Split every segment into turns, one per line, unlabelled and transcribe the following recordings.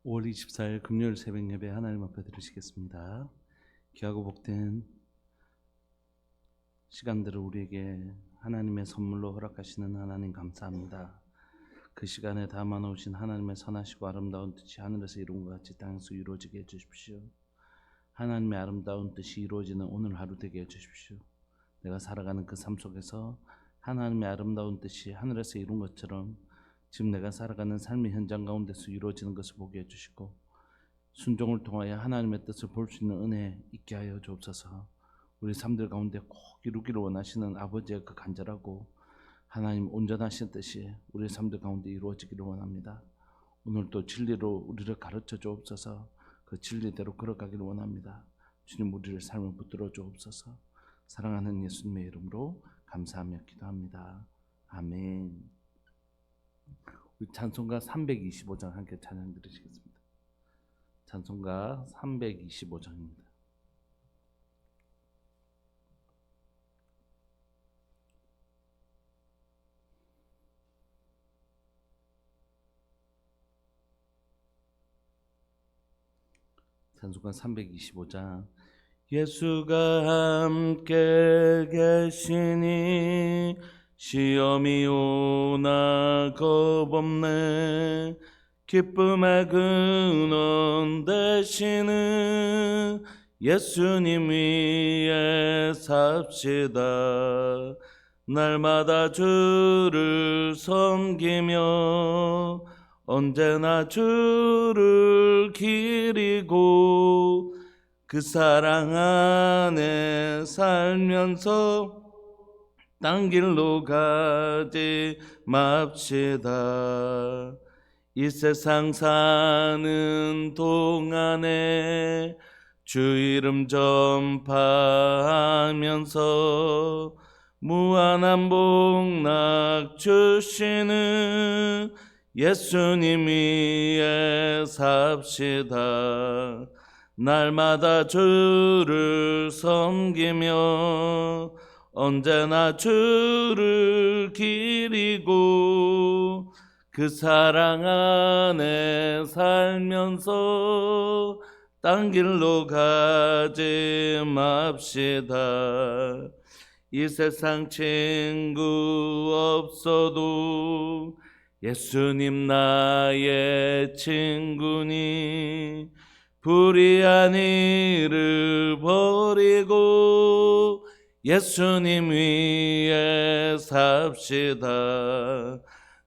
5월 24일 금요일 새벽 예배 하나님 앞에 드리시겠습니다. 귀하고 복된 시간들을 우리에게 하나님의 선물로 허락하시는 하나님 감사합니다. 그 시간에 담아 놓으신 하나님의 선하시고 아름다운 뜻이 하늘에서 이룬 것 같이 땅에서 이루어지게 해주십시오. 하나님의 아름다운 뜻이 이루어지는 오늘 하루 되게 해주십시오. 내가 살아가는 그 삶 속에서 하나님의 아름다운 뜻이 하늘에서 이룬 것처럼 지금 내가 살아가는 삶의 현장 가운데서 이루어지는 것을 보게 해주시고 순종을 통하여 하나님의 뜻을 볼 수 있는 은혜 있게 하여 주옵소서. 우리 삶들 가운데 꼭 이루기를 원하시는 아버지의 그 간절하고 하나님 온전하신 뜻이 우리 삶들 가운데 이루어지기를 원합니다. 오늘도 진리로 우리를 가르쳐 주옵소서. 그 진리대로 걸어가기를 원합니다. 주님, 우리를 삶을 붙들어 주옵소서. 사랑하는 예수님의 이름으로 감사하며 기도합니다. 아멘. 우리 찬송가 325장 함께 찬양 드리시겠습니다. 찬송가 325장입니다. 찬송가 325장. 예수가 함께 계시니 시험이 오나 겁없네. 기쁨의 근원 되시는 예수님 위에 삽시다. 날마다 주를 섬기며 언제나 주를 기리고 그 사랑 안에 살면서 딴 길로 가지 맙시다. 이 세상 사는 동안에 주 이름 전파하면서 무한한 복락 주시는 예수님 위에 삽시다. 날마다 주를 섬기며 언제나 주를 기리고 그 사랑 안에 살면서 딴 길로 가지 맙시다. 이 세상 친구 없어도 예수님 나의 친구니 불의한 일을 버리고 예수님 위에 삽시다.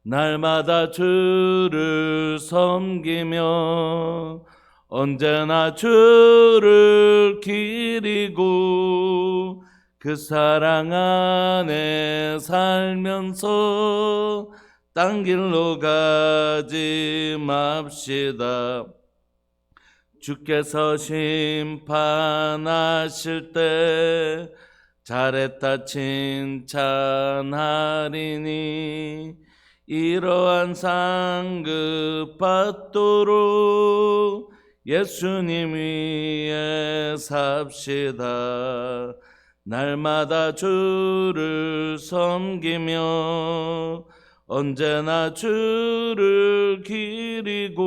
날마다 주를 섬기며 언제나 주를 기리고 그 사랑 안에 살면서 딴 길로 가지 맙시다. 주께서 심판하실 때 잘했다 칭찬하리니 이러한 상급 받도록 예수님 위에 삽시다. 날마다 주를 섬기며 언제나 주를 기리고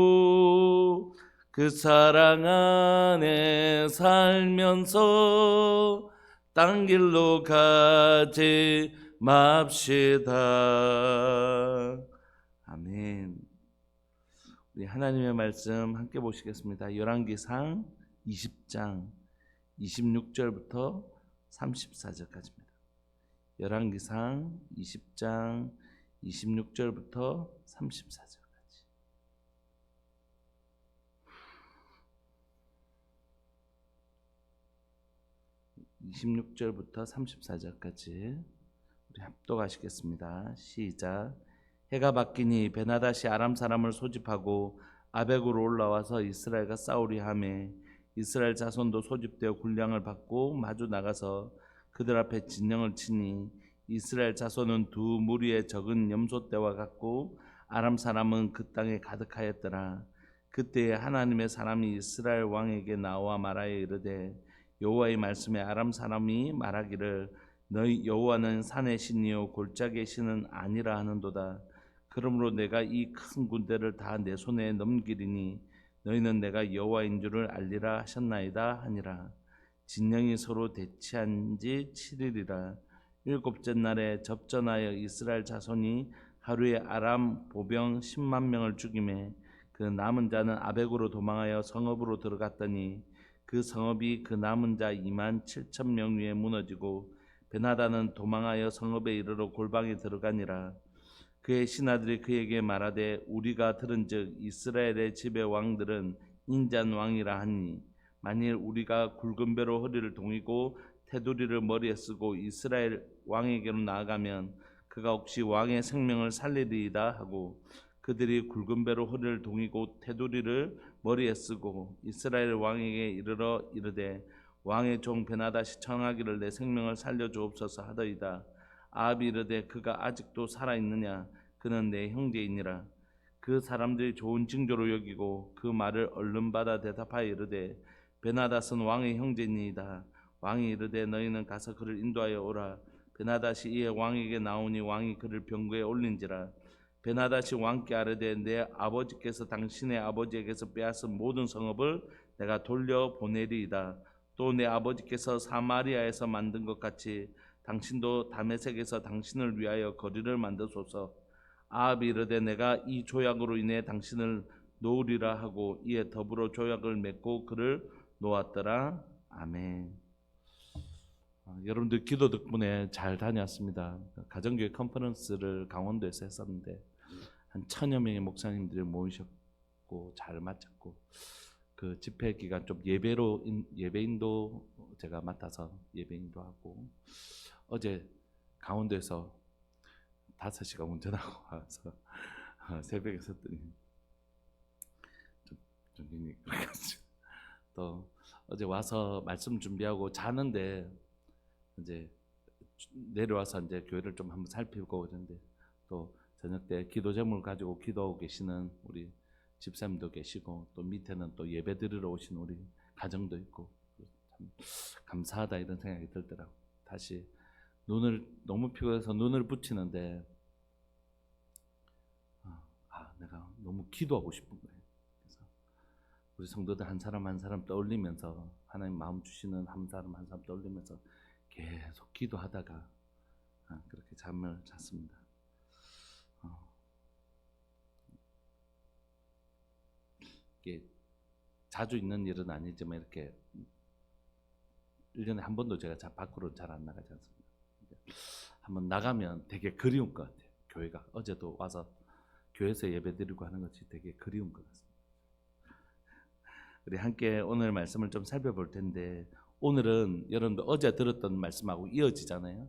그 사랑 안에 살면서 딴 길로 가지 맙시다. 아멘. 우리 하나님의 말씀 함께 보시겠습니다. 열왕기상 20장 26절부터 34절까지입니다. 열왕기상 20장 26절부터 34절까지. 26절부터 34절까지 우리 합독하시겠습니다. 시작. 해가 바뀌니 베나다시 아람 사람을 소집하고 아벡으로 올라와서 이스라엘과 싸우려 하매 이스라엘 자손도 소집되어 군량을 받고 마주 나가서 그들 앞에 진영을 치니 이스라엘 자손은 두 무리의 적은 염소떼와 같고 아람 사람은 그 땅에 가득하였더라. 그때에 하나님의 사람이 이스라엘 왕에게 나와 말하여 이르되 여호와의 말씀에 아람 사람이 말하기를 너희 여호와는 산의 신이요 골짜기의 신은 아니라 하는도다. 그러므로 내가 이 큰 군대를 다 내 손에 넘기리니 너희는 내가 여호와인 줄을 알리라 하셨나이다 하니라. 진영이 서로 대치한 지 7일이라. 일곱째 날에 접전하여 이스라엘 자손이 하루에 아람 보병 10만 명을 죽이매 그 남은 자는 아벡으로 도망하여 성읍으로 들어갔더니 그 성읍이 그 남은 자 2만 7천 명 위에 무너지고 베나다는 도망하여 성읍에 이르러 골방에 들어가니라. 그의 신하들이 그에게 말하되 우리가 들은즉 이스라엘의 집의 왕들은 인잔 왕이라 하니 만일 우리가 굵은 배로 허리를 동이고 테두리를 머리에 쓰고 이스라엘 왕에게로 나아가면 그가 혹시 왕의 생명을 살리리이다 하고 그들이 굵은 배로 허리를 동이고 테두리를 머리에 쓰고 이스라엘 왕에게 이르러 이르되 왕의 종 베나다시 청하기를 내 생명을 살려주옵소서 하더이다. 아합이 이르되 그가 아직도 살아있느냐 그는 내 형제이니라. 그 사람들이 좋은 징조로 여기고 그 말을 얼른 받아 대답하여 이르되 베나닷은 왕의 형제니이다. 왕이 이르되 너희는 가서 그를 인도하여 오라. 베나닷이 이에 왕에게 나오니 왕이 그를 병거에 올린지라. 베나닷이 왕께 아뢰되 내 아버지께서 당신의 아버지에게서 빼앗은 모든 성읍을 내가 돌려보내리이다. 또 내 아버지께서 사마리아에서 만든 것 같이 당신도 다메섹에서 당신을 위하여 거리를 만드소서. 아합이 이르되 내가 이 조약으로 인해 당신을 놓으리라 하고 이에 더불어 조약을 맺고 그를 놓았더라. 아멘. 여러분들 기도 덕분에 잘 다녔습니다. 가정교회 컨퍼런스를 강원도에서 했었는데 한 1000여 명의 목사님들이 모이셨고 잘 마쳤고 그 집회 기간 좀 예배인도 제가 맡아서 예배인도 하고 어제 강원도에서 5시간 운전하고 와서 새벽에 썼더니 좀 그래가지고 또 어제 와서 말씀 준비하고 자는데 이제 내려와서 이제 교회를 좀 한번 살피고 그러는데 또 저녁 때 기도 제목을 가지고 기도하고 계시는 우리 집사님도 계시고 또 밑에는 또 예배 드리러 오신 우리 가정도 있고 참 감사하다 이런 생각이 들더라고. 다시 눈을 너무 피곤해서 눈을 붙이는데 내가 너무 기도하고 싶은 거예요. 그래서 우리 성도들 한 사람 한 사람 떠올리면서 하나님 마음 주시는 한 사람 한 사람 떠올리면서 계속 기도하다가 그렇게 잠을 잤습니다. 이게 자주 있는 일은 아니지만 이렇게 1년에 한 번도 제가 밖으로 잘 안 나가지 않습니다. 한번 나가면 되게 그리운 것 같아요. 교회가 어제도 와서 교회에서 예배드리고 하는 것이 되게 그리운 것 같습니다. 우리 함께 오늘 말씀을 좀 살펴볼 텐데 오늘은 여러분들 어제 들었던 말씀하고 이어지잖아요.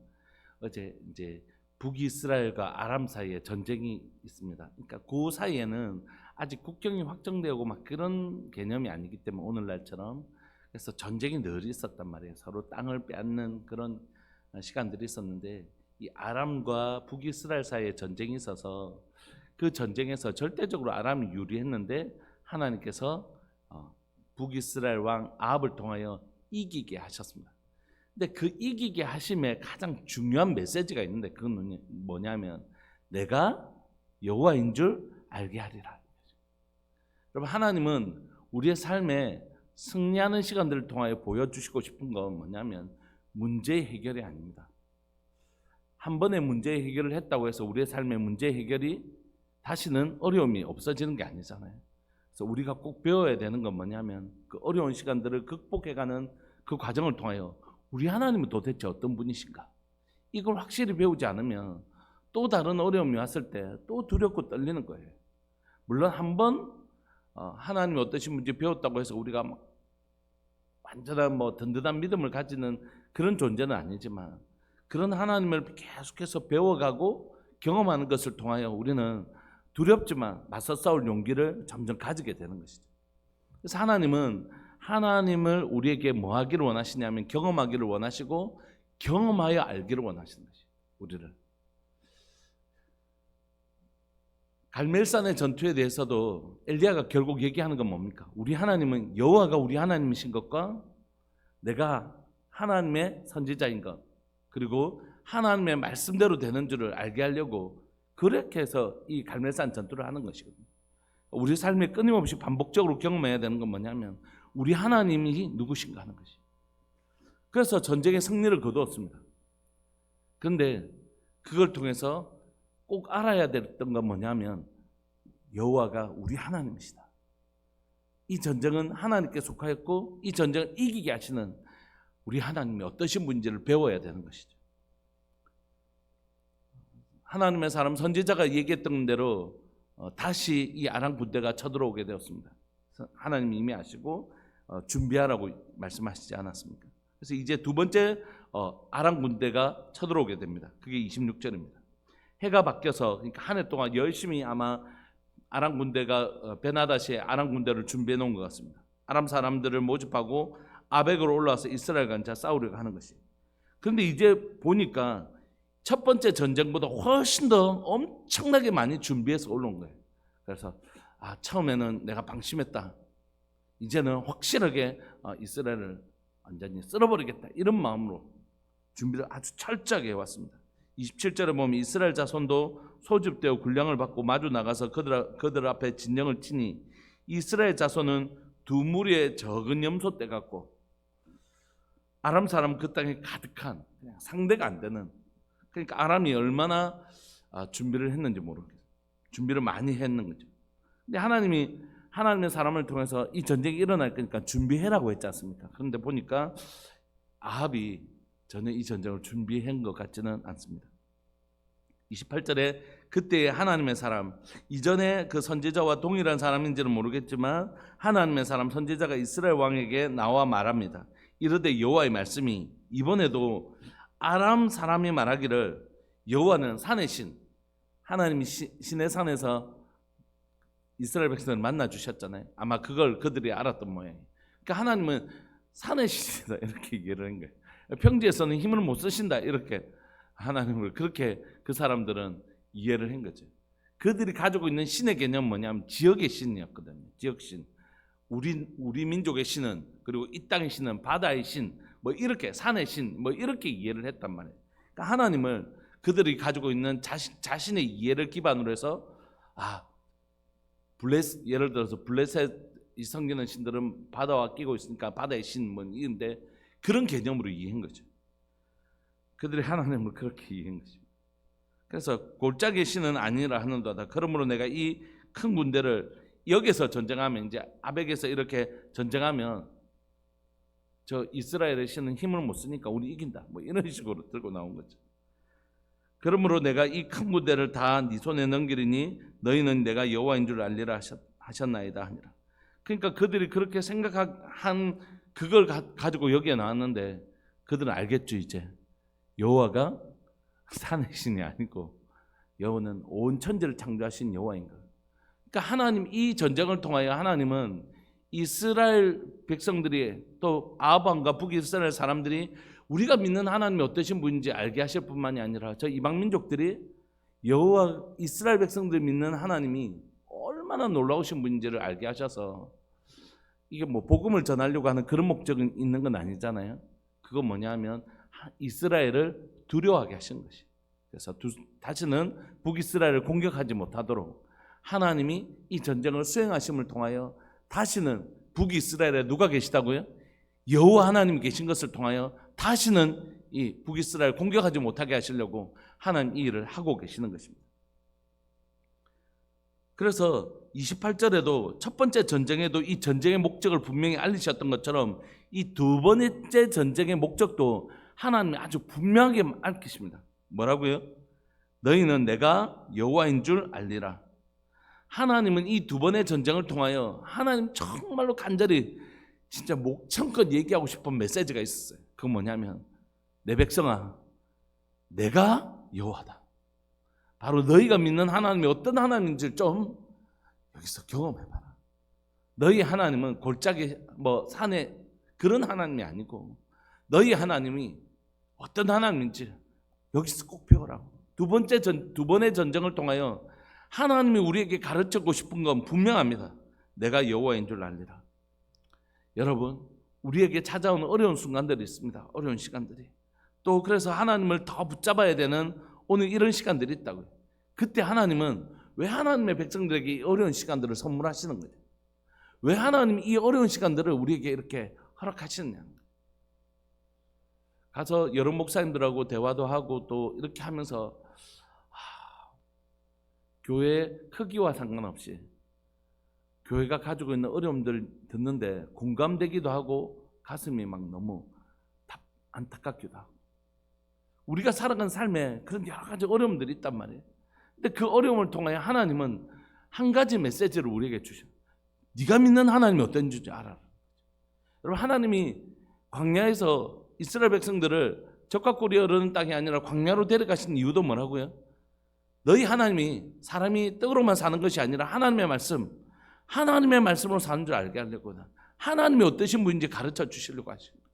어제 이제 북이스라엘과 아람 사이에 전쟁이 있습니다. 그러니까 그 사이에는 아직 국경이 확정되고 막 그런 개념이 아니기 때문에 오늘날처럼 그래서 전쟁이 늘 있었단 말이에요. 서로 땅을 빼앗는 그런 시간들이 있었는데 이 아람과 북이스라엘 사이에 전쟁이 있어서 그 전쟁에서 절대적으로 아람이 유리했는데 하나님께서 북이스라엘 왕 아합을 통하여 이기게 하셨습니다. 근데 그 이기게 하심에 가장 중요한 메시지가 있는데 그건 뭐냐면 내가 여호와인 줄 알게 하리라. 여러분 하나님은 우리의 삶에 승리하는 시간들을 통하여 보여주시고 싶은 건 뭐냐면 문제 해결이 아닙니다. 한 번의 문제 해결을 했다고 해서 우리의 삶의 문제 해결이 다시는 어려움이 없어지는 게 아니잖아요. 그래서 우리가 꼭 배워야 되는 건 뭐냐면 그 어려운 시간들을 극복해가는 그 과정을 통하여 우리 하나님은 도대체 어떤 분이신가? 이걸 확실히 배우지 않으면 또 다른 어려움이 왔을 때 또 두렵고 떨리는 거예요. 물론 한번 하나님이 어떠신 분인지 배웠다고 해서 우리가 막 완전한 든든한 믿음을 가지는 그런 존재는 아니지만 그런 하나님을 계속해서 배워가고 경험하는 것을 통하여 우리는 두렵지만 맞서 싸울 용기를 점점 가지게 되는 것이죠. 그래서 하나님은 하나님을 우리에게 뭐 하기를 원하시냐면 경험하기를 원하시고 경험하여 알기를 원하시는 것이에요. 우리를. 갈멜산의 전투에 대해서도 엘리야가 결국 얘기하는 건 뭡니까? 우리 하나님은 여호와가 우리 하나님이신 것과 내가 하나님의 선지자인 것 그리고 하나님의 말씀대로 되는 줄을 알게 하려고 그렇게 해서 이 갈멜산 전투를 하는 것이거든요. 우리 삶에 끊임없이 반복적으로 경험해야 되는 건 뭐냐면 우리 하나님이 누구신가 하는 것이. 그래서 전쟁의 승리를 거두었습니다. 그런데 그걸 통해서 꼭 알아야 됐던 건 뭐냐면 여호와가 우리 하나님이시다. 이 전쟁은 하나님께 속하였고 이 전쟁을 이기게 하시는 우리 하나님이 어떠신 분인지를 배워야 되는 것이죠. 하나님의 사람 선지자가 얘기했던 대로 다시 이 아람 군대가 쳐들어오게 되었습니다. 하나님이 이미 아시고 준비하라고 말씀하시지 않았습니까? 그래서 이제 두 번째 아람 군대가 쳐들어오게 됩니다. 그게 26절입니다. 해가 바뀌어서 그러니까 한 해 동안 열심히 아마 아람 군대가 베나다시의 아람 군대를 준비해 놓은 것 같습니다. 아람 사람들을 모집하고 아벡으로 올라와서 이스라엘과 이제 싸우려고 하는 것이. 그런데 이제 보니까 첫 번째 전쟁보다 훨씬 더 엄청나게 많이 준비해서 올라온 거예요. 그래서 처음에는 내가 방심했다. 이제는 확실하게 이스라엘을 완전히 쓸어버리겠다. 이런 마음으로 준비를 아주 철저하게 해왔습니다. 27절에 보면 이스라엘 자손도 소집되어 군량을 받고 마주 나가서 그들 앞에 진영을 치니 이스라엘 자손은 두 무리의 적은 염소 떼 같고 아람 사람 그 땅에 가득한 그냥 상대가 안 되는, 그러니까 아람이 얼마나 준비를 했는지 모르겠어요. 준비를 많이 했는 거죠. 근데 하나님이 하나님의 사람을 통해서 이 전쟁이 일어날 거니까 준비해라고 했지 않습니까? 그런데 보니까 아합이 전혀 이 전쟁을 준비한 것 같지는 않습니다. 28절에 그때의 하나님의 사람, 이전에 그 선지자와 동일한 사람인지는 모르겠지만 하나님의 사람 선지자가 이스라엘 왕에게 나와 말합니다. 이르되 여호와의 말씀이, 이번에도 아람 사람이 말하기를 여호와는 산의 신, 하나님이 신의 산에서 이스라엘 백성을 만나 주셨잖아요. 아마 그걸 그들이 알았던 모양이에요. 그러니까 하나님은 산의 신이다 이렇게 얘기를 한 거예요. 평지에서는 힘을 못 쓰신다 이렇게 하나님을 그렇게 그 사람들은 이해를 한 거죠. 그들이 가지고 있는 신의 개념은 뭐냐면 지역의 신이었거든요. 지역신. 우리 민족의 신은, 그리고 이 땅의 신은 바다의 신, 뭐 이렇게 산의 신, 뭐 이렇게 이해를 했단 말이에요. 그러니까 하나님을 그들이 가지고 있는 자신의 이해를 기반으로 해서 예를 들어서 블레셋 이 섬기는 신들은 바다와 끼고 있으니까 바다의 신 뭐 이런데 그런 개념으로 이해한 거죠. 그들이 하나님을 그렇게 이해한 것입니다. 그래서 골짜기의 신은 아니라 하는도다. 그러므로 내가 이 큰 군대를 여기서 전쟁하면, 이제 아벡에서 이렇게 전쟁하면 저 이스라엘의 신은 힘을 못 쓰니까 우리 이긴다. 뭐 이런 식으로 들고 나온 거죠. 그러므로 내가 이 큰 군대를 다 네 손에 넘기리니 너희는 내가 여호와인 줄 알리라 하셨나이다 하니라. 그러니까 그들이 그렇게 생각한 그걸 가지고 여기에 나왔는데 그들은 알겠죠. 이제 여호와가 산의 신이 아니고 여호와는 온 천지를 창조하신 여호와인 거예요. 그러니까 하나님, 이 전쟁을 통하여 하나님은 이스라엘 백성들이, 또 아합 왕과 북이스라엘 사람들이 우리가 믿는 하나님이 어떠신 분인지 알게 하실 뿐만이 아니라 저 이방 민족들이 여호와 이스라엘 백성들이 믿는 하나님이 얼마나 놀라우신 분인지를 알게 하셔서, 이게 뭐 복음을 전하려고 하는 그런 목적이 있는 건 아니잖아요. 그건 뭐냐면 이스라엘을 두려워하게 하신 것이. 그래서 다시는 북이스라엘을 공격하지 못하도록 하나님이 이 전쟁을 수행하심을 통하여 다시는 북이스라엘에 누가 계시다고요? 여호와 하나님이 계신 것을 통하여 다시는 이 북이스라엘 공격하지 못하게 하시려고 하나님 이 일을 하고 계시는 것입니다. 그래서 28절에도 첫 번째 전쟁에도 이 전쟁의 목적을 분명히 알리셨던 것처럼 이 두 번째 전쟁의 목적도 하나님이 아주 분명하게 알리십니다. 뭐라고요? 너희는 내가 여호와인 줄 알리라. 하나님은 이 두 번의 전쟁을 통하여 하나님 정말로 간절히 진짜 목청껏 얘기하고 싶은 메시지가 있었어요. 그건 뭐냐면 내 백성아, 내가 여호와다. 바로 너희가 믿는 하나님이 어떤 하나님인지를 좀 여기서 경험해봐라. 너희 하나님은 골짜기 산에 그런 하나님이 아니고 너희 하나님이 어떤 하나님인지 여기서 꼭 배우라고. 두 번의 전쟁을 통하여 하나님이 우리에게 가르치고 싶은 건 분명합니다. 내가 여호와인 줄 알리라. 여러분, 우리에게 찾아오는 어려운 순간들이 있습니다. 어려운 시간들이. 또 그래서 하나님을 더 붙잡아야 되는 오늘 이런 시간들이 있다고요. 그때 하나님은 왜 하나님의 백성들에게 이 어려운 시간들을 선물하시는 거예요? 왜 하나님이 이 어려운 시간들을 우리에게 이렇게 허락하시느냐? 가서 여러 목사님들하고 대화도 하고 또 이렇게 하면서 교회 크기와 상관없이 교회가 가지고 있는 어려움들 듣는데 공감되기도 하고 가슴이 막 너무 안타깝기도 하고, 우리가 살아가는 삶에 그런 여러 가지 어려움들이 있단 말이에요. 근데 그 어려움을 통하여 하나님은 한 가지 메시지를 우리에게 주셔. 네가 믿는 하나님이 어떤 줄지 알아라. 여러분, 하나님이 광야에서 이스라엘 백성들을 적과 꿀이 흐르는 땅이 아니라 광야로 데려가신 이유도 뭐라고요? 너희 하나님이 사람이 떡으로만 사는 것이 아니라 하나님의 말씀으로 사는 줄 알게 하려고, 하나님이 어떠신 분인지 가르쳐 주시려고 하시는 거예요.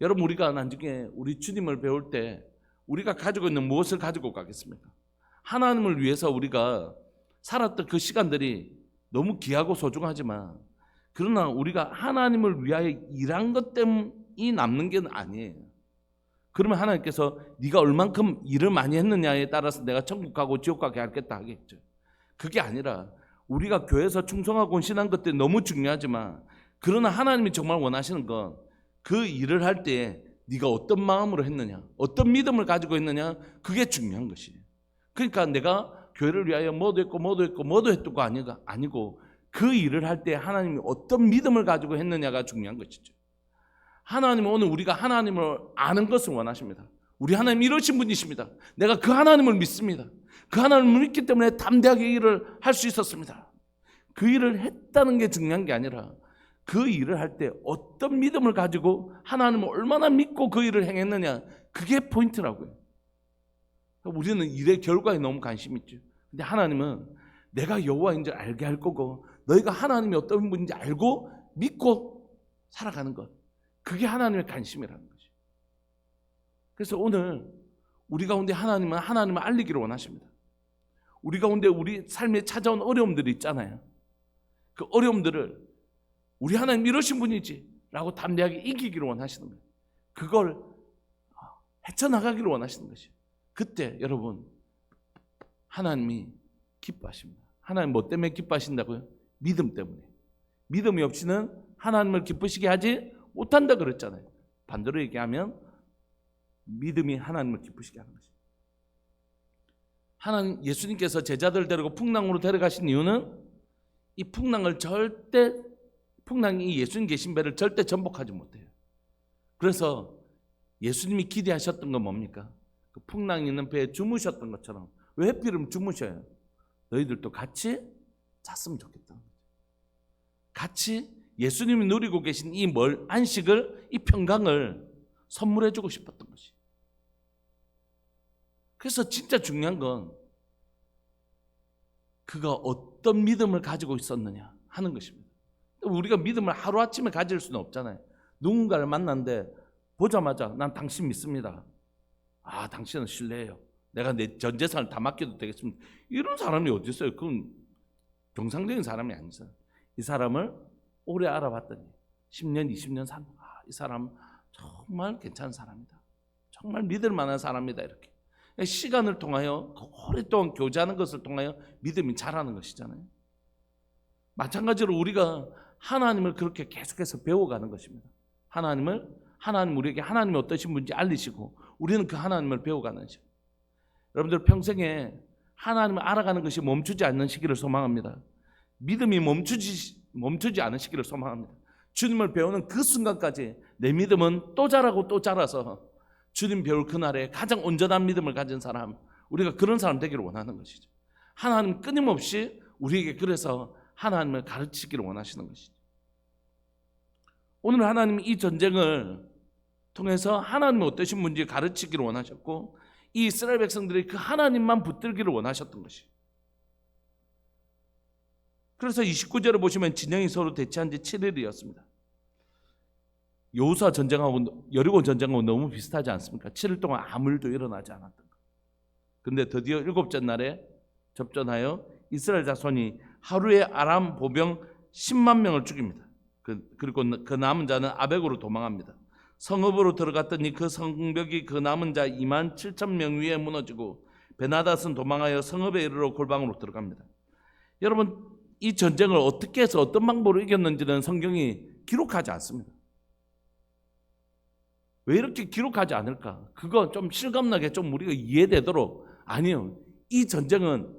여러분, 우리가 나중에 우리 주님을 배울 때 우리가 가지고 있는 무엇을 가지고 가겠습니까? 하나님을 위해서 우리가 살았던 그 시간들이 너무 귀하고 소중하지만, 그러나 우리가 하나님을 위하여 일한 것 때문이 남는 게 아니에요. 그러면 하나님께서 네가 얼만큼 일을 많이 했느냐에 따라서 내가 천국 가고 지옥 가게 하겠다 하겠죠. 그게 아니라 우리가 교회에서 충성하고 헌신한 것들이 너무 중요하지만, 그러나 하나님이 정말 원하시는 건 그 일을 할 때 네가 어떤 마음으로 했느냐, 어떤 믿음을 가지고 있느냐, 그게 중요한 것이에요. 그러니까 내가 교회를 위하여 뭐도 했고가 아니고 그 일을 할 때 하나님이 어떤 믿음을 가지고 했느냐가 중요한 것이죠. 하나님은 오늘 우리가 하나님을 아는 것을 원하십니다. 우리 하나님 이러신 분이십니다. 내가 그 하나님을 믿습니다. 그 하나님을 믿기 때문에 담대하게 일을 할 수 있었습니다. 그 일을 했다는 게 중요한 게 아니라 그 일을 할 때 어떤 믿음을 가지고 하나님을 얼마나 믿고 그 일을 행했느냐, 그게 포인트라고요. 우리는 일의 결과에 너무 관심 있죠. 근데 하나님은 내가 여호와인 줄 알게 할 거고, 너희가 하나님이 어떤 분인지 알고 믿고 살아가는 것, 그게 하나님의 관심이라는 거죠. 그래서 오늘 우리 가운데 하나님은 하나님을 알리기를 원하십니다. 우리 가운데 우리 삶에 찾아온 어려움들이 있잖아요. 그 어려움들을 우리 하나님 이러신 분이지 라고 담대하게 이기기를 원하시는 거예요. 그걸 헤쳐나가기를 원하시는 것이에요. 그때 여러분, 하나님이 기뻐하십니다. 하나님 뭐 때문에 기뻐하신다고요? 믿음 때문에. 믿음이 없이는 하나님을 기쁘시게 하지 못한다 그랬잖아요. 반대로 얘기하면 믿음이 하나님을 기쁘시게 하는 것입니다. 하나님, 예수님께서 제자들 데리고 풍랑으로 데려가신 이유는 이 풍랑이 예수님 계신 배를 절대 전복하지 못해요. 그래서 예수님이 기대하셨던 건 뭡니까? 그 풍랑이 있는 배에 주무셨던 것처럼, 왜 하필이면 주무셔요? 너희들도 같이 잤으면 좋겠다. 같이 예수님이 누리고 계신 이 안식을, 이 평강을 선물해 주고 싶었던 것이. 그래서 진짜 중요한 건 그가 어떤 믿음을 가지고 있었느냐 하는 것입니다. 우리가 믿음을 하루아침에 가질 수는 없잖아요. 누군가를 만났는데 보자마자 난 당신 믿습니다. 아, 당신은 신뢰해요. 내가 내 전 재산을 다 맡겨도 되겠습니다. 이런 사람이 어디 있어요? 그건 정상적인 사람이 아니죠. 이 사람을 오래 알아봤더니 10년, 20년 이 사람 정말 괜찮은 사람이다. 정말 믿을 만한 사람이다. 이렇게 시간을 통하여, 오랫동안 교제하는 것을 통하여 믿음이 자라는 것이잖아요. 마찬가지로 우리가 하나님을 그렇게 계속해서 배워가는 것입니다. 하나님 우리에게 하나님이 어떠신 분인지 알리시고 우리는 그 하나님을 배워가는 것이죠. 여러분들 평생에 하나님을 알아가는 것이 멈추지 않는 시기를 소망합니다. 믿음이 멈추지 않은 시기를 소망합니다. 주님을 배우는 그 순간까지 내 믿음은 또 자라고 또 자라서 주님 배울 그날에 가장 온전한 믿음을 가진 사람, 우리가 그런 사람 되기를 원하는 것이죠. 하나님 끊임없이 우리에게 그래서 하나님을 가르치기를 원하시는 것이죠. 오늘 하나님이 이 전쟁을 통해서 하나님이 어떠신 분인지 가르치기를 원하셨고, 이 이스라엘 백성들이 그 하나님만 붙들기를 원하셨던 것이에요. 그래서 29절을 보시면 진영이 서로 대치한 지 7일이었습니다. 여호수아 전쟁하고 여리고 전쟁하고 너무 비슷하지 않습니까? 7일 동안 아무 일도 일어나지 않았던 것. 그런데 드디어 7째 날에 접전하여 이스라엘 자손이 하루에 아람 보병 10만 명을 죽입니다. 그리고 그 남은 자는 아벡으로 도망합니다. 성읍으로 들어갔더니 그 성벽이 그 남은 자 2만 7천 명 위에 무너지고 베나닷은 도망하여 성읍에 이르러 골방으로 들어갑니다. 여러분, 이 전쟁을 어떻게 해서 어떤 방법으로 이겼는지는 성경이 기록하지 않습니다. 왜 이렇게 기록하지 않을까? 그거 좀 실감나게 좀 우리가 이해되도록. 아니요, 이 전쟁은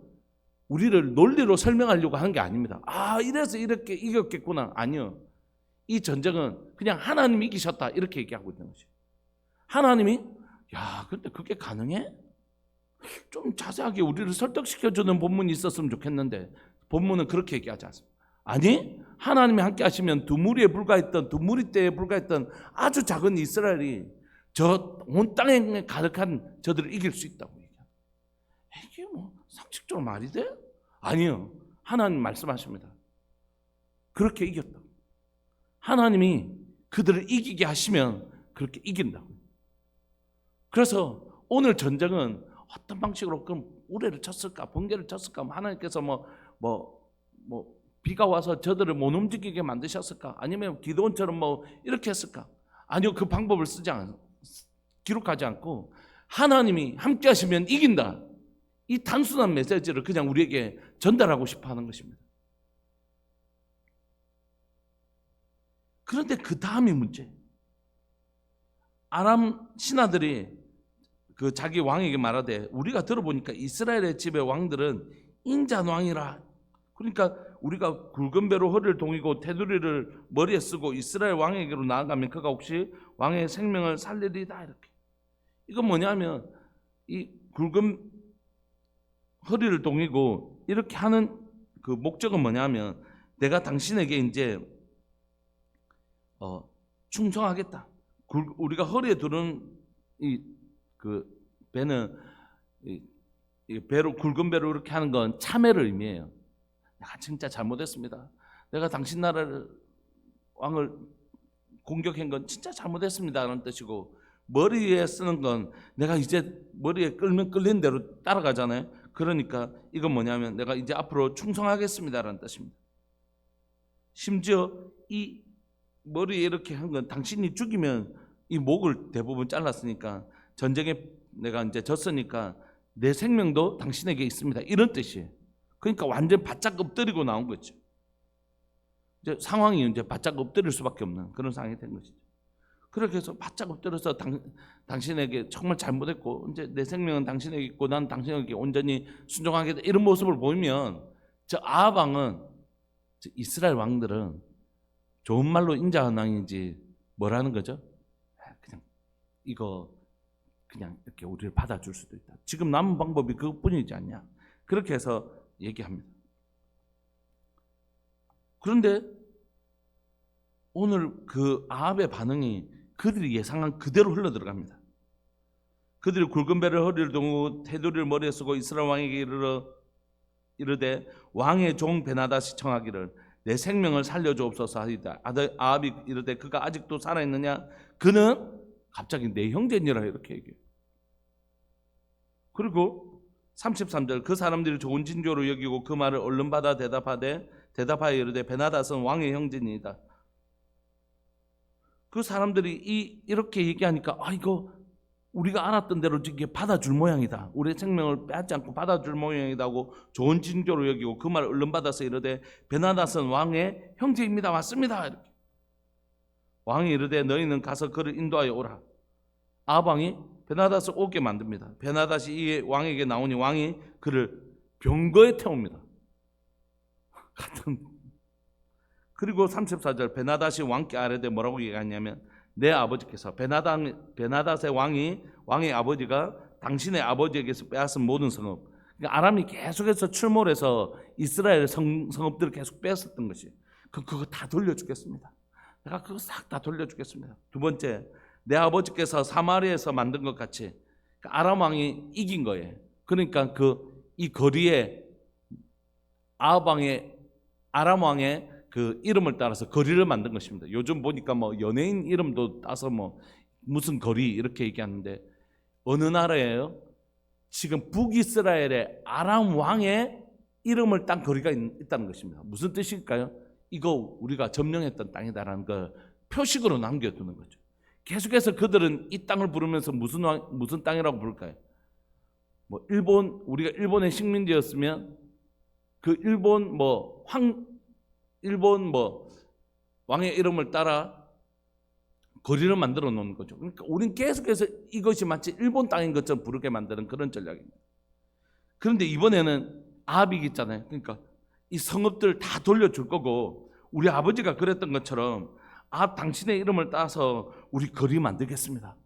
우리를 논리로 설명하려고 하는 게 아닙니다. 아, 이래서 이렇게 이겼겠구나. 아니요, 이 전쟁은 그냥 하나님이 이기셨다 이렇게 얘기하고 있는 것이에요. 하나님이 야, 근데 그게 가능해? 좀 자세하게 우리를 설득시켜주는 본문이 있었으면 좋겠는데 본문은 그렇게 얘기하지 않습니다. 아니, 하나님이 함께 하시면 두 무리에 불과했던, 두 무리 때에 불과했던 아주 작은 이스라엘이 저 온 땅에 가득한 저들을 이길 수 있다고 얘기합니다. 이게 뭐 상식적으로 말이 돼? 아니요, 하나님 말씀하십니다. 그렇게 이겼다. 하나님이 그들을 이기게 하시면 그렇게 이긴다고. 그래서 오늘 전쟁은 어떤 방식으로 그럼 우레를 쳤을까, 번개를 쳤을까, 하나님께서 비가 와서 저들을 못 움직이게 만드셨을까, 아니면 기드온처럼 이렇게 했을까? 아니요, 그 방법을 기록하지 않고 하나님이 함께 하시면 이긴다, 이 단순한 메시지를 그냥 우리에게 전달하고 싶어 하는 것입니다. 그런데 그 다음이 문제. 아람 신하들이 그 자기 왕에게 말하되, 우리가 들어보니까 이스라엘의 집의 왕들은 인자한 왕이라. 그러니까 우리가 굵은 배로 허리를 동이고 테두리를 머리에 쓰고 이스라엘 왕에게로 나아가면 그가 혹시 왕의 생명을 살리리다. 이렇게. 이건 뭐냐면, 이 굵은 허리를 동이고 이렇게 하는 그 목적은 뭐냐면, 내가 당신에게 이제 충성하겠다. 우리가 허리에 두른 그 배는 배로, 굵은 배로 이렇게 하는 건 참회를 의미해요. 내가 진짜 잘못했습니다. 내가 당신 나라를 왕을 공격한 건 진짜 잘못했습니다 라는 뜻이고, 머리에 쓰는 건 내가 이제 머리에 끌린 대로 따라가잖아요. 그러니까 이건 뭐냐면 내가 이제 앞으로 충성하겠습니다 라는 뜻입니다. 심지어 이 머리에 이렇게 한 건 당신이 죽이면 이 목을 대부분 잘랐으니까, 전쟁에 내가 이제 졌으니까 내 생명도 당신에게 있습니다, 이런 뜻이에요. 그러니까 완전 바짝 엎드리고 나온 거죠. 이제 상황이 이제 바짝 엎드릴 수밖에 없는 그런 상황이 된 것이죠. 그렇게 해서 바짝 엎드려서 당신에게 정말 잘못했고 이제 내 생명은 당신에게 있고 난 당신에게 온전히 순종하겠다, 이런 모습을 보이면 저 아합 왕은, 이스라엘 왕들은 좋은 말로 인자한 왕인지 뭐라는 거죠? 그냥 이거 그냥 이렇게 우리를 받아줄 수도 있다. 지금 남은 방법이 그것뿐이지 않냐? 그렇게 해서 얘기합니다. 그런데 오늘 그 아합의 반응이 그들이 예상한 그대로 흘러들어갑니다. 그들이 굵은 배를 허리를 동이고 테두리를 머리에 쓰고 이스라엘 왕에게 이르되, 왕의 종 베나닷이 청하기를 내 생명을 살려주옵소서 하리다. 아합이 이르되, 그가 아직도 살아있느냐? 그는 갑자기 내 형제니라 이렇게 얘기해요. 그리고 33절, 그 사람들이 좋은 징조로 여기고 그 말을 얼른 받아 대답하여 이르되, 베나닷은 왕의 형제니이다. 그 사람들이 이렇게 얘기하니까, 이거 우리가 알았던 대로 이게 받아줄 모양이다, 우리의 생명을 빼앗지 않고 받아줄 모양이다 하고 좋은 징조로 여기고 그 말을 얼른 받아서 이르되, 베나닷은 왕의 형제입니다. 맞습니다. 이렇게. 왕이 이르되, 너희는 가서 그를 인도하여 오라. 아합 왕이 베나닷을 오게 만듭니다. 베나닷이 이 왕에게 나오니 왕이 그를 병거에 태웁니다. 그리고 34절, 베나닷이 왕께 아뢰되 뭐라고 얘기하냐면, 내 아버지께서, 베나닷의 왕의 아버지가 당신의 아버지에게서 빼앗은 모든 성읍, 그러니까 아람이 계속해서 출몰해서 이스라엘 성읍들을 계속 뺏었던 것이, 그거 다 돌려주겠습니다. 내가 그거 싹 다 돌려주겠습니다. 두 번째, 내 아버지께서 사마리아에서 만든 것 같이 아람 왕이 이긴 거예요. 그러니까 이 거리에 아람 왕의 그 이름을 따라서 거리를 만든 것입니다. 요즘 보니까 연예인 이름도 따서 무슨 거리 이렇게 얘기하는데, 어느 나라예요? 지금 북이스라엘의 아람 왕의 이름을 딴 거리가 있다는 것입니다. 무슨 뜻일까요? 이거 우리가 점령했던 땅이다라는 걸 표식으로 남겨두는 거죠. 계속해서 그들은 이 땅을 부르면서 무슨 땅이라고 부를까요? 뭐 우리가 일본의 식민지였으면 그 일본 왕의 이름을 따라 거리를 만들어 놓는 거죠. 그러니까 우리는 계속해서 이것이 마치 일본 땅인 것처럼 부르게 만드는 그런 전략입니다. 그런데 이번에는 아합이 있잖아요. 그러니까 이 성읍들 다 돌려줄 거고, 우리 아버지가 그랬던 것처럼 아합 당신의 이름을 따서 우리 거리 만들겠습니다.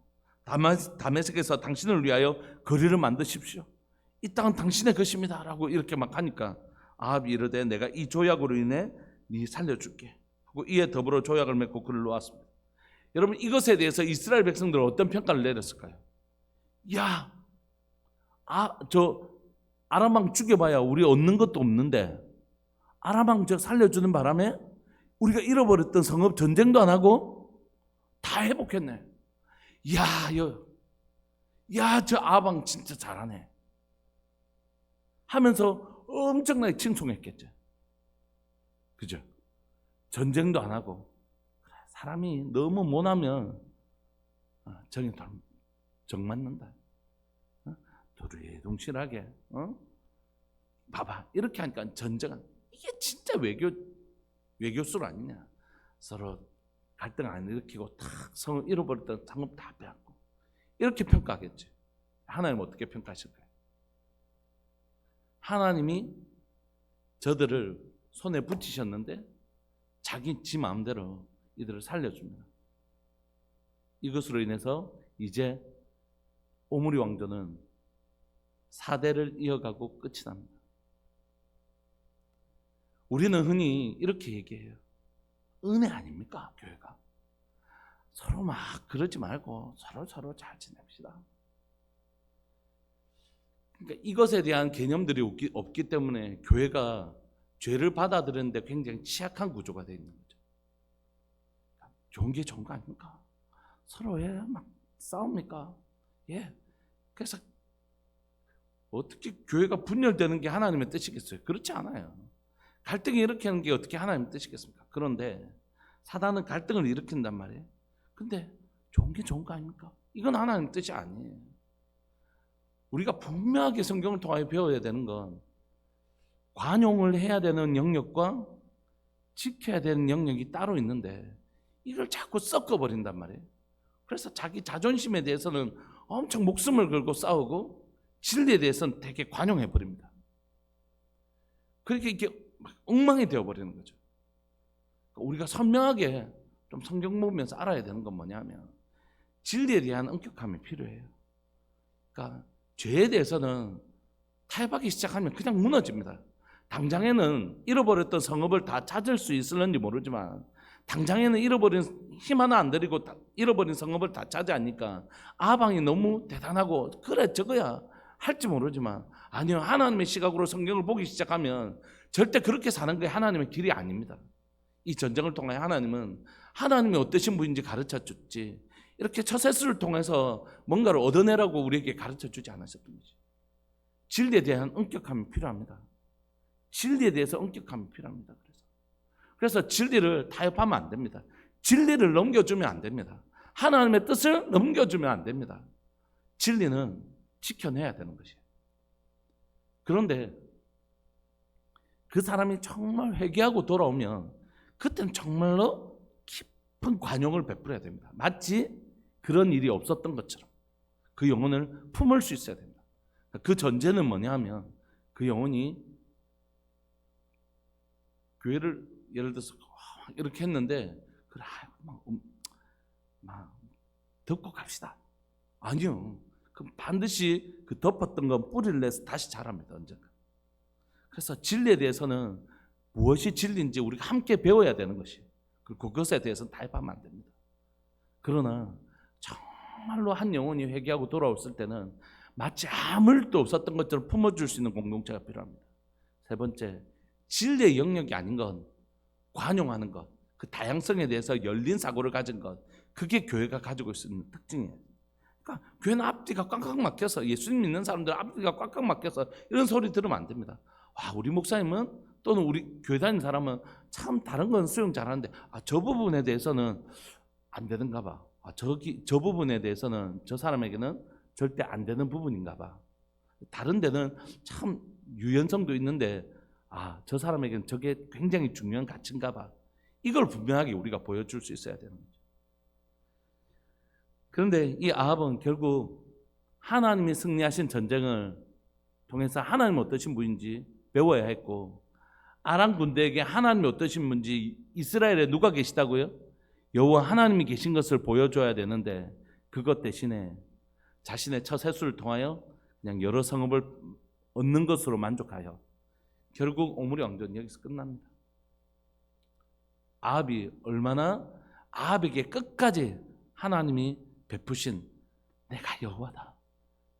다메섹에서 당신을 위하여 거리를 만드십시오. 이 땅은 당신의 것입니다 라고 이렇게 막 하니까 아합이 이르되 내가 이 조약으로 인해 네 살려줄게 하고 이에 더불어 조약을 맺고 그를 놓았습니다. 여러분, 이것에 대해서 이스라엘 백성들은 어떤 평가를 내렸을까요? 야, 저 아람 왕 죽여봐야 우리 얻는 것도 없는데 아람 왕 저 살려주는 바람에 우리가 잃어버렸던 성읍 전쟁도 안 하고 다 회복했네. 저 아합 왕 진짜 잘하네 하면서 엄청나게 칭송했겠죠. 그죠? 전쟁도 안 하고. 사람이 너무 못하면 정 맞는다. 도리동실하게 봐봐, 이렇게 하니까 전쟁은 이게 진짜 외교술 아니냐. 서로 갈등 안 일으키고 탁 성을 잃어버렸던 상업 다 빼앗고 이렇게 평가하겠지. 하나님 어떻게 평가하실까요? 하나님이 저들을 손에 붙이셨는데 지 마음대로 이들을 살려줍니다. 이것으로 인해서 이제 오므리 왕조는 4대를 이어가고 끝이 납니다. 우리는 흔히 이렇게 얘기해요. 은혜 아닙니까? 교회가. 서로 막 그러지 말고 서로 잘 지냅시다. 그러니까 이것에 대한 개념들이 없기 때문에 교회가 죄를 받아들이는데 굉장히 취약한 구조가 되어 있는 거죠. 좋은 게 좋은 거 아닙니까? 서로 막 싸웁니까? 그래서 어떻게 교회가 분열되는 게 하나님의 뜻이겠어요? 그렇지 않아요. 갈등이 일으키는 게 어떻게 하나님의 뜻이겠습니까? 그런데 사단은 갈등을 일으킨단 말이에요. 근데 좋은 게 좋은 거 아닙니까? 이건 하나님의 뜻이 아니에요. 우리가 분명하게 성경을 통하여 배워야 되는 건 관용을 해야 되는 영역과 지켜야 되는 영역이 따로 있는데 이걸 자꾸 섞어버린단 말이에요. 그래서 자기 자존심에 대해서는 엄청 목숨을 걸고 싸우고 진리에 대해서는 되게 관용해버립니다. 그렇게 이렇게 엉망이 되어버리는 거죠. 우리가 선명하게 좀 성경 보면서 알아야 되는 건 뭐냐면 진리에 대한 엄격함이 필요해요. 그러니까 죄에 대해서는 타협하기 시작하면 그냥 무너집니다. 당장에는 잃어버렸던 성읍을 다 찾을 수 있을는지 모르지만 당장에는 힘 하나 안 들이고 잃어버린 성읍을 다 차지하니까 아방이 너무 대단하고 그래 저거야 할지 모르지만 아니요, 하나님의 시각으로 성경을 보기 시작하면 절대 그렇게 사는 게 하나님의 길이 아닙니다. 이 전쟁을 통해 하나님은 하나님이 어떠신 분인지 가르쳐줬지 이렇게 처세술을 통해서 뭔가를 얻어내라고 우리에게 가르쳐주지 않으셨던 거지. 진리에 대한 엄격함이 필요합니다. 진리에 대해서 엄격함이 필요합니다. 그래서 진리를 타협하면 안 됩니다. 진리를 넘겨주면 안 됩니다. 하나님의 뜻을 넘겨주면 안 됩니다. 진리는 지켜내야 되는 것이에요. 그런데 그 사람이 정말 회개하고 돌아오면 그때는 정말로 깊은 관용을 베풀어야 됩니다. 마치 그런 일이 없었던 것처럼 그 영혼을 품을 수 있어야 됩니다. 그 전제는 뭐냐 하면 그 영혼이 교회를 예를 들어서 이렇게 했는데 그래 막 덮고 갑시다. 아니요. 그럼 반드시 그 덮었던 건 뿌리를 내서 다시 자랍니다. 언젠가. 그래서 진리에 대해서는 무엇이 진리인지 우리가 함께 배워야 되는 것이에요. 그리고 그것에 대해서는 타협하면 안 됩니다. 그러나 정말로 한 영혼이 회개하고 돌아왔을 때는 마치 아무 일도 없었던 것처럼 품어줄 수 있는 공동체가 필요합니다. 세 번째, 진리의 영역이 아닌 건 관용하는 것, 그 다양성에 대해서 열린 사고를 가진 것, 그게 교회가 가지고 있는 특징이에요. 그러니까 교회는 앞뒤가 꽉꽉 막혀서 예수님 믿는 사람들 앞뒤가 꽉꽉 막혀서 이런 소리 들으면 안 됩니다. 와, 우리 목사님은 또는 우리 교회 다니는 사람은 참 다른 건 수용 잘하는데 저 부분에 대해서는 안 되는가 봐. 저 부분에 대해서는 저 사람에게는 절대 안 되는 부분인가 봐. 다른 데는 참 유연성도 있는데 저 사람에게는 저게 굉장히 중요한 가치인가 봐. 이걸 분명하게 우리가 보여줄 수 있어야 되는 거죠. 그런데 이 아합은 결국 하나님이 승리하신 전쟁을 통해서 하나님이 어떠신 분인지 배워야 했고, 아람 군대에게 하나님이 어떠신 분인지 이스라엘에 누가 계시다고요? 여호와 하나님이 계신 것을 보여줘야 되는데, 그것 대신에 자신의 처세술을 통하여 그냥 여러 성읍을 얻는 것으로 만족하여 결국 오므리 왕조는 여기서 끝납니다. 아합이 얼마나 아합에게 끝까지 하나님이 베푸신 내가 여호와다,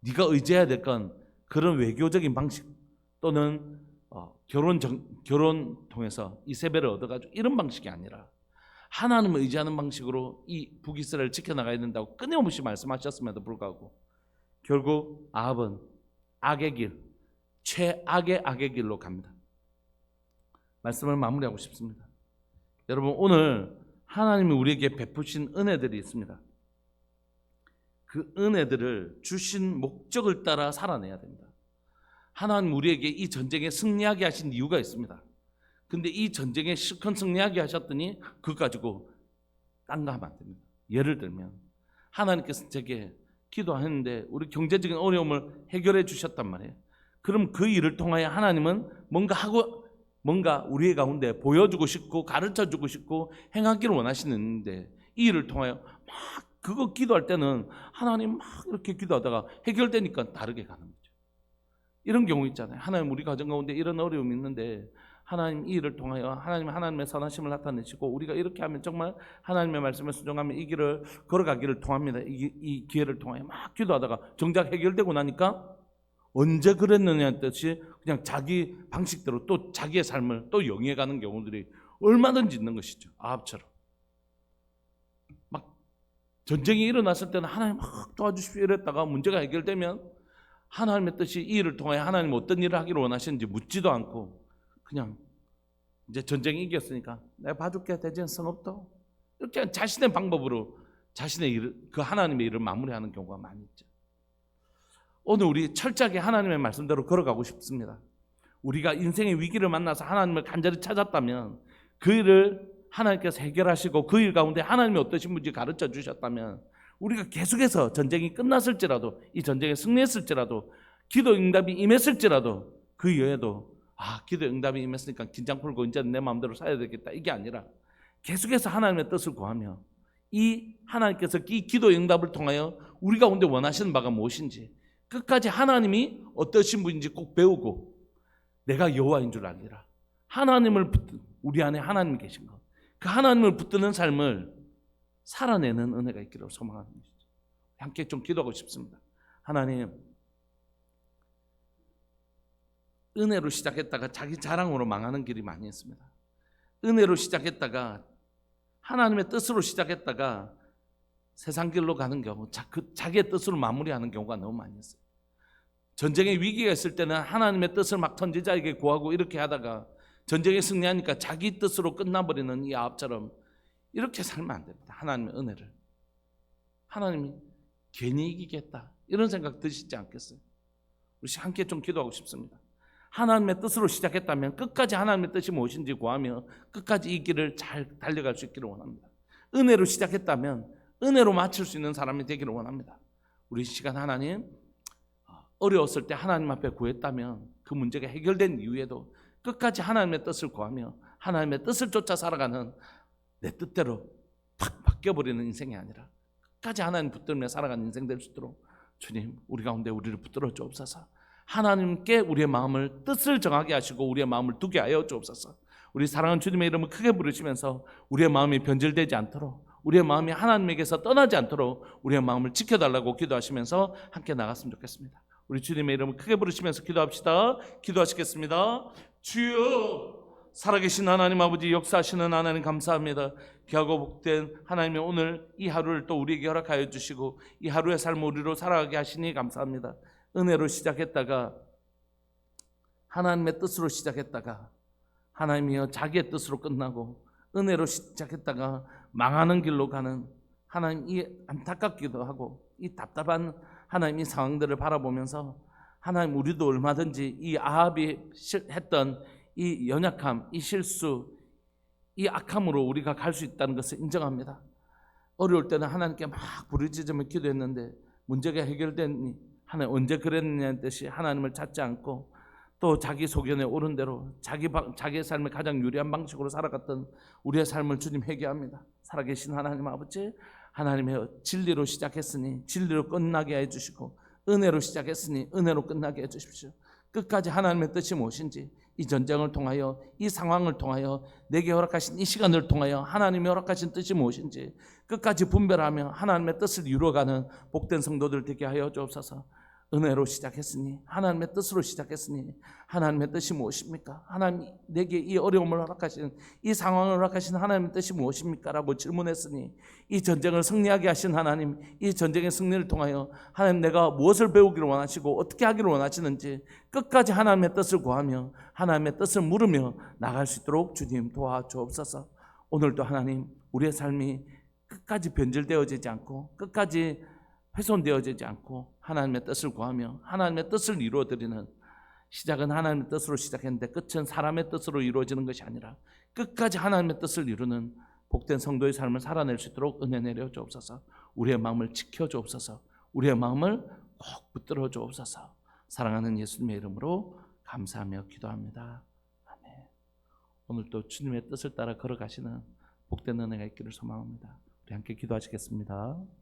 네가 의지해야 될 건 그런 외교적인 방식 또는 결혼 통해서 이세벨을 얻어가지고 이런 방식이 아니라 하나님을 의지하는 방식으로 이 북이스라엘을 지켜나가야 된다고 끊임없이 말씀하셨음에도 불구하고 결국 아합은 악의 길, 최악의 악의 길로 갑니다. 말씀을 마무리하고 싶습니다. 여러분, 오늘 하나님이 우리에게 베푸신 은혜들이 있습니다. 그 은혜들을 주신 목적을 따라 살아내야 됩니다. 하나님 우리에게 이 전쟁에 승리하게 하신 이유가 있습니다. 근데 이 전쟁에 실컷 승리하게 하셨더니 그거 가지고 딴 거 하면 안 됩니다. 예를 들면 하나님께서 제게 기도했는데 우리 경제적인 어려움을 해결해 주셨단 말이에요. 그럼 그 일을 통하여 하나님은 뭔가 우리 가운데 보여주고 싶고 가르쳐주고 싶고 행하기를 원하시는데, 이 일을 통하여 막 그거 기도할 때는 하나님 막 이렇게 기도하다가 해결되니까 다르게 가는 거죠. 이런 경우 있잖아요. 하나님 우리 가정 가운데 이런 어려움이 있는데 하나님 이 일을 통하여 하나님의 선하심을 나타내시고 우리가 이렇게 하면 정말 하나님의 말씀에 순종하면 이 길을 걸어가기를 통합니다. 이 기회를 통하여 막 기도하다가 정작 해결되고 나니까 언제 그랬느냐는 뜻이 그냥 자기 방식대로 또 자기의 삶을 또 영위해가는 경우들이 얼마든지 있는 것이죠. 아합처럼 막 전쟁이 일어났을 때는 하나님 막 도와주십시오 이랬다가 문제가 해결되면 하나님의 뜻이 이 일을 통하여 하나님 어떤 일을 하기를 원하시는지 묻지도 않고 그냥 이제 전쟁이 이겼으니까 내가 봐줄게 대전 성읍도 이렇게 자신의 방법으로 자신의 일을, 그 하나님의 일을 마무리하는 경우가 많이 있죠. 오늘 우리 철저하게 하나님의 말씀대로 걸어가고 싶습니다. 우리가 인생의 위기를 만나서 하나님을 간절히 찾았다면 그 일을 하나님께서 해결하시고 그 일 가운데 하나님이 어떠신 분인지 가르쳐 주셨다면 우리가 계속해서 전쟁이 끝났을지라도 이 전쟁에 승리했을지라도 기도 응답이 임했을지라도 그 이후에도 기도 응답이 임했으니까 긴장 풀고 이제는 내 마음대로 살아야 되겠다 이게 아니라 계속해서 하나님의 뜻을 구하며 이 하나님께서 이 기도 응답을 통하여 우리 가운데 원하시는 바가 무엇인지 끝까지 하나님이 어떠신 분인지 꼭 배우고 내가 여호와인 줄 알리라. 하나님을 우리 안에 하나님이 계신 것, 그 하나님을 붙드는 삶을 살아내는 은혜가 있기를 소망하는 것이죠. 함께 좀 기도하고 싶습니다. 하나님, 은혜로 시작했다가 자기 자랑으로 망하는 길이 많이 있습니다. 은혜로 시작했다가 하나님의 뜻으로 시작했다가 세상 길로 가는 경우, 자기의 뜻으로 마무리하는 경우가 너무 많이 있어요. 전쟁의 위기가 있을 때는 하나님의 뜻을 막 선지자에게 구하고 이렇게 하다가 전쟁에 승리하니까 자기 뜻으로 끝나버리는 이 아합처럼 이렇게 살면 안 됩니다. 하나님의 은혜를 하나님이 괜히 이기겠다 이런 생각 드시지 않겠어요? 우리 함께 좀 기도하고 싶습니다. 하나님의 뜻으로 시작했다면 끝까지 하나님의 뜻이 무엇인지 구하며 끝까지 이 길을 잘 달려갈 수 있기를 원합니다. 은혜로 시작했다면 은혜로 마칠 수 있는 사람이 되기를 원합니다. 우리 시간 하나님, 어려웠을 때 하나님 앞에 구했다면 그 문제가 해결된 이후에도 끝까지 하나님의 뜻을 구하며 하나님의 뜻을 쫓아 살아가는 내 뜻대로 팍 바뀌어버리는 인생이 아니라 끝까지 하나님 붙들며 살아가는 인생 될 수 있도록 주님 우리 가운데 우리를 붙들어 주옵소서. 하나님께 우리의 마음을 뜻을 정하게 하시고 우리의 마음을 두게 하여 주옵소서. 우리 사랑하는 주님의 이름을 크게 부르시면서 우리의 마음이 변질되지 않도록 우리의 마음이 하나님에게서 떠나지 않도록 우리의 마음을 지켜달라고 기도하시면서 함께 나갔으면 좋겠습니다. 우리 주님의 이름을 크게 부르시면서 기도합시다. 기도하시겠습니다. 주여, 살아계신 하나님 아버지, 역사하시는 하나님 감사합니다. 귀하고 복된 하나님의 오늘 이 하루를 또 우리에게 허락하여 주시고 이 하루의 삶을 우리로 살아가게 하시니 감사합니다. 은혜로 시작했다가 하나님의 뜻으로 시작했다가 하나님이여 자기의 뜻으로 끝나고 은혜로 시작했다가 망하는 길로 가는 하나님, 이 안타깝기도 하고 이 답답한 하나님 이 상황들을 바라보면서 하나님, 우리도 얼마든지 이 아합이 했던 이 연약함, 이 실수, 이 악함으로 우리가 갈 수 있다는 것을 인정합니다. 어려울 때는 하나님께 막 부르짖으며 기도했는데 문제가 해결됐니? 하나님 언제 그랬느냐는 듯이 하나님을 찾지 않고 또 자기 소견에 옳은 대로 자기의 삶을 가장 유리한 방식으로 살아갔던 우리의 삶을 주님 회개합니다. 살아계신 하나님 아버지, 하나님의 진리로 시작했으니 진리로 끝나게 해주시고, 은혜로 시작했으니 은혜로 끝나게 해주십시오. 끝까지 하나님의 뜻이 무엇인지, 이 전쟁을 통하여, 이 상황을 통하여, 내게 허락하신 이 시간을 통하여 하나님이 허락하신 뜻이 무엇인지 끝까지 분별하며 하나님의 뜻을 이루어가는 복된 성도들 되게 하여 주옵소서. 은혜로 시작했으니, 하나님의 뜻으로 시작했으니 하나님의 뜻이 무엇입니까? 하나님, 내게 이 어려움을 허락하신, 이 상황을 허락하신 하나님의 뜻이 무엇입니까? 라고 질문했으니, 이 전쟁을 승리하게 하신 하나님, 이 전쟁의 승리를 통하여 하나님, 내가 무엇을 배우기를 원하시고 어떻게 하기를 원하시는지 끝까지 하나님의 뜻을 구하며 하나님의 뜻을 물으며 나갈 수 있도록 주님 도와주옵소서. 오늘도 하나님, 우리의 삶이 끝까지 변질되어지지 않고 끝까지 훼손되어지지 않고 하나님의 뜻을 구하며 하나님의 뜻을 이루어드리는, 시작은 하나님의 뜻으로 시작했는데 끝은 사람의 뜻으로 이루어지는 것이 아니라 끝까지 하나님의 뜻을 이루는 복된 성도의 삶을 살아낼 수 있도록 은혜 내려 주옵소서. 우리의 마음을 지켜 주옵소서. 우리의 마음을 꼭 붙들어 주옵소서. 사랑하는 예수님의 이름으로 감사하며 기도합니다. 아멘. 오늘도 주님의 뜻을 따라 걸어가시는 복된 은혜가 있기를 소망합니다. 우리 함께 기도하시겠습니다.